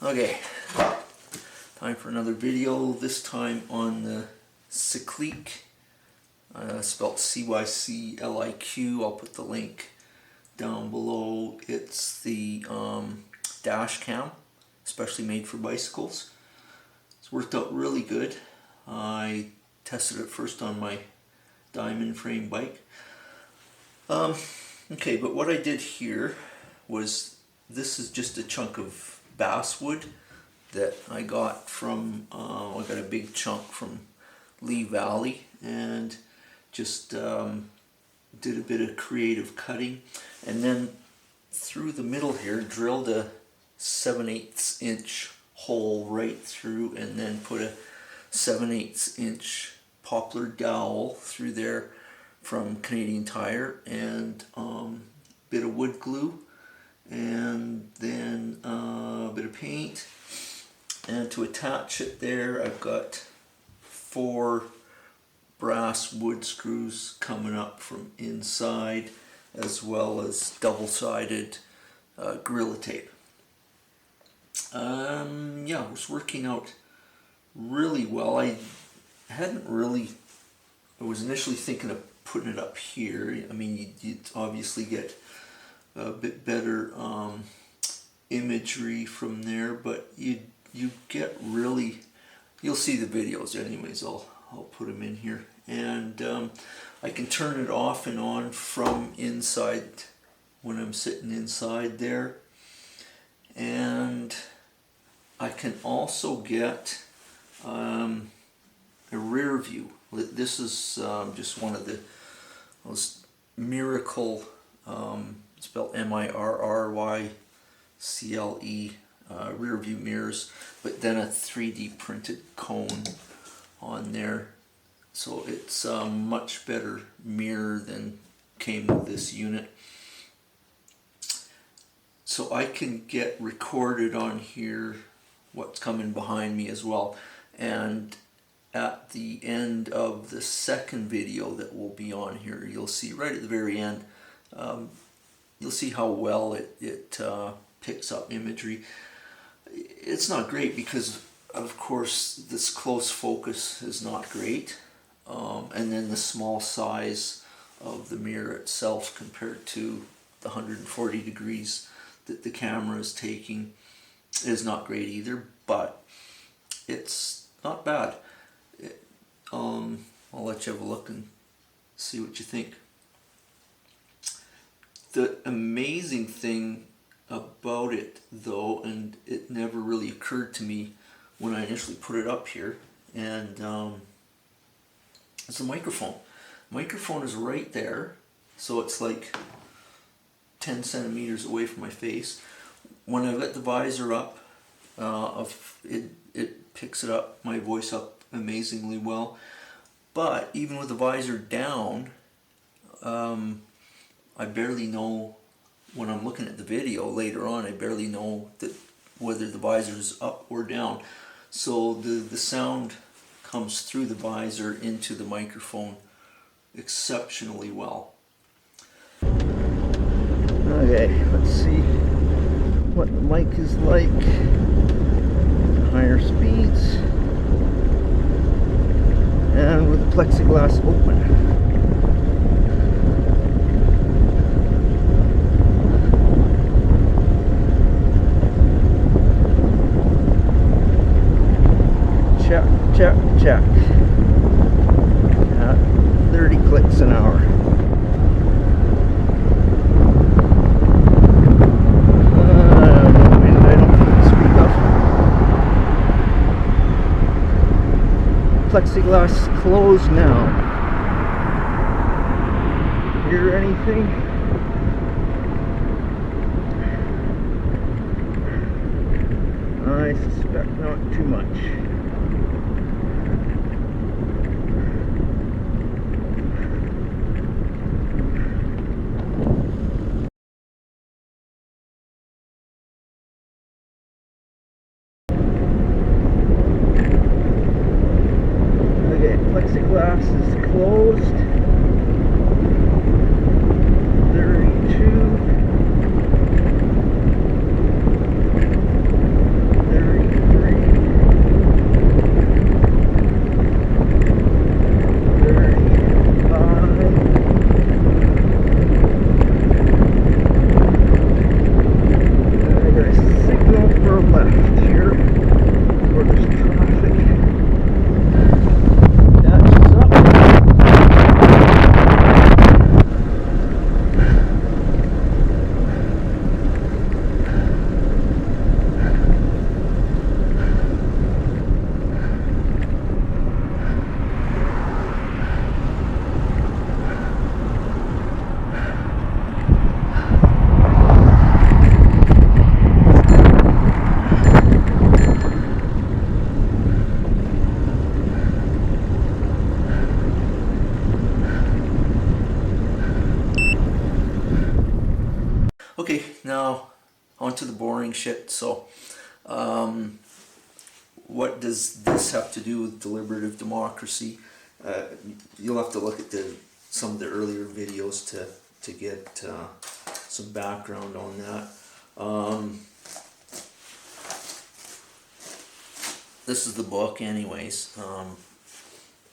Okay, time for another video, this time on the Cycliq, spelled C-Y-C-L-I-Q. I'll put the link down below. It's the dash cam, especially made for bicycles. It's worked out really good. I tested it first on my diamond frame bike. Okay, but what I did here was, this is just a chunk of basswood that I got from, I got a big chunk from Lee Valley, and just did a bit of creative cutting, and then through the middle here drilled a 7/8 inch hole right through, and then put a 7/8 inch poplar dowel through there from Canadian Tire, and bit of wood glue, and then a bit of paint. And to attach it there, I've got 4 brass wood screws coming up from inside, as well as double-sided Gorilla Tape. Yeah, it was working out really well. I was initially thinking of putting it up here. I mean, you'd obviously get a bit better imagery from there, but you get really, you'll see the videos anyways. I'll put them in here, and I can turn it off and on from inside when I'm sitting inside there, and I can also get a rear view. This is just one of those miracle, spelled M-I-R-R-Y-C-L-E, rear view mirrors, but then a 3D printed cone on there. So it's a much better mirror than came with this unit. So I can get recorded on here what's coming behind me as well. And at the end of the second video that will be on here, you'll see right at the very end, you'll see how well it picks up imagery. It's not great because, of course, this close focus is not great, and then the small size of the mirror itself compared to the 140 degrees that the camera is taking is not great either, but it's not bad. I'll let you have a look and see what you think. The amazing thing about it, though, and it never really occurred to me when I initially put it up here, and it's the microphone. Microphone is right there, so it's like 10 centimeters away from my face. When I let the visor up, it picks it up, my voice up amazingly well. But even with the visor down, I barely know, when I'm looking at the video later on, I barely know that whether the visor is up or down. So the sound comes through the visor into the microphone exceptionally well. Okay, let's see what the mic is like. Higher speeds, and with the plexiglass open. Check, check, check. At 30 clicks an hour. Plexiglass closed now. Hear anything? I suspect not too much. Plexiglass is closed. 32. Okay, now on to the boring shit. So, what does this have to do with deliberative democracy? You'll have to look at some of the earlier videos to get some background on that. This is the book, anyways.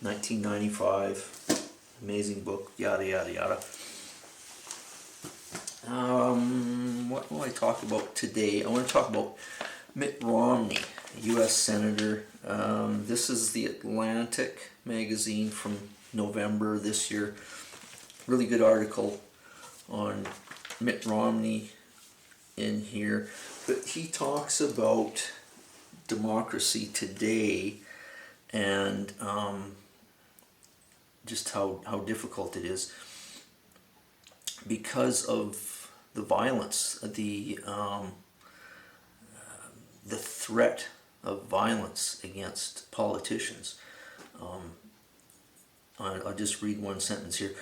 1995, amazing book. Yada yada yada. What will I talk about today? I want to talk about Mitt Romney, U.S. Senator. This is the Atlantic magazine from November this year. Really good article on Mitt Romney in here. But he talks about democracy today and just how difficult it is because of the violence, the threat of violence against politicians. I'll just read one sentence here.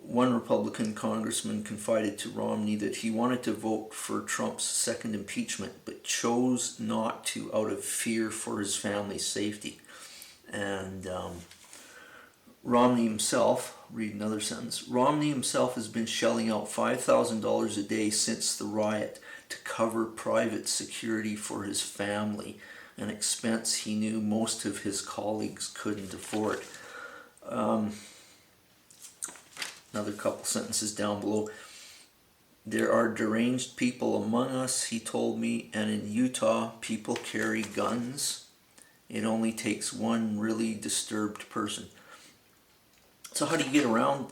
One Republican congressman confided to Romney that he wanted to vote for Trump's second impeachment, but chose not to out of fear for his family's safety. And Romney himself, read another sentence, Romney himself has been shelling out $5,000 a day since the riot to cover private security for his family, an expense he knew most of his colleagues couldn't afford. Another couple sentences down below. There are deranged people among us, he told me, and in Utah people carry guns. It only takes one really disturbed person. So how do you get around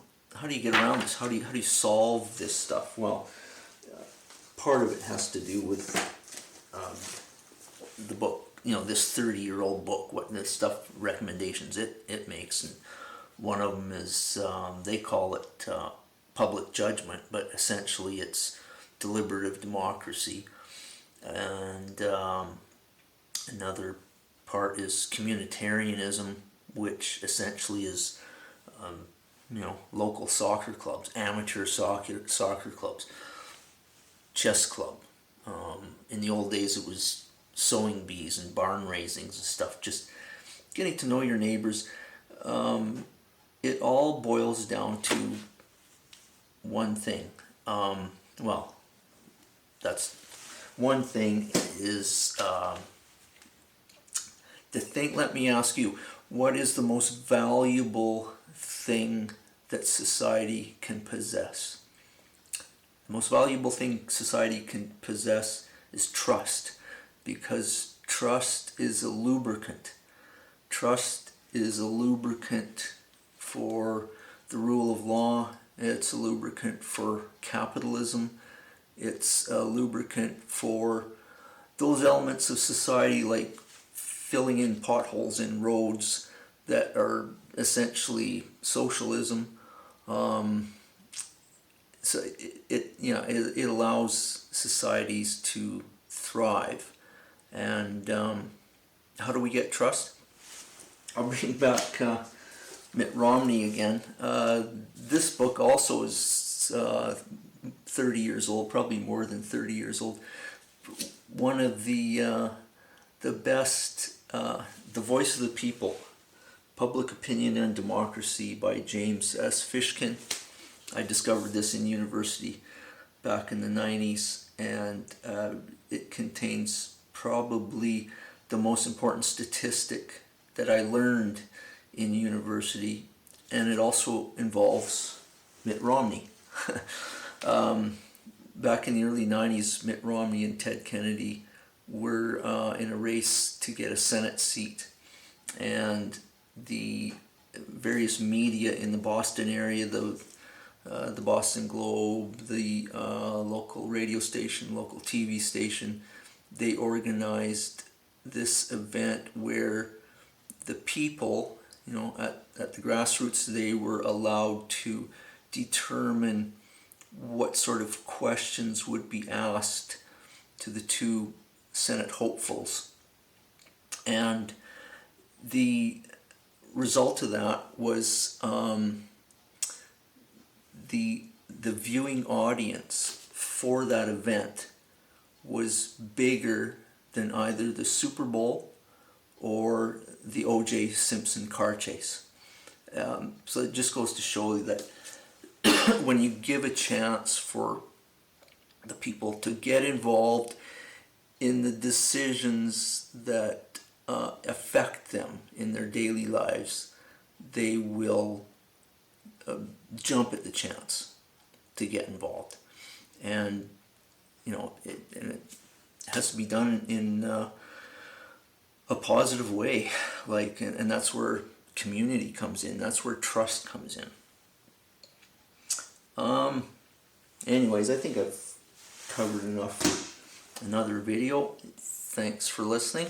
this? How do you solve this stuff? Well, part of it has to do with the book, this 30-year-old book, what this stuff, recommendations it makes. And one of them is, they call it public judgment, but essentially it's deliberative democracy. And another part is communitarianism, which essentially is local soccer clubs, amateur soccer clubs, chess club. In the old days it was sowing bees and barn raisings and stuff, just getting to know your neighbors. It all boils down to one thing. That's one thing is the thing. Let me ask you, what is the most valuable thing that society can possess? The most valuable thing society can possess is trust, because trust is a lubricant. Trust is a lubricant for the rule of law. It's a lubricant for capitalism. It's a lubricant for those elements of society like filling in potholes in roads that are essentially socialism. So it allows societies to thrive. And how do we get trust? I'll bring back Mitt Romney again. This book also is 30 years old, probably more than 30 years old. One of the best, The Voice of the People, Public Opinion and Democracy by James S. Fishkin. I discovered this in university back in the 90s, and it contains probably the most important statistic that I learned in university, and it also involves Mitt Romney. Back in the early 90s, Mitt Romney and Ted Kennedy were in a race to get a Senate seat, and the various media in the Boston area, the Boston Globe, the local radio station, local TV station, they organized this event where the people, at the grassroots, they were allowed to determine what sort of questions would be asked to the two Senate hopefuls. And the result of that was the viewing audience for that event was bigger than either the Super Bowl or the O.J. Simpson car chase. So it just goes to show you that when you give a chance for the people to get involved in the decisions that affect them in their daily lives, they will jump at the chance to get involved. And it has to be done in a positive way, and that's where community comes in. That's where trust comes in. Anyways, I think I've covered enough for another video. Thanks for listening.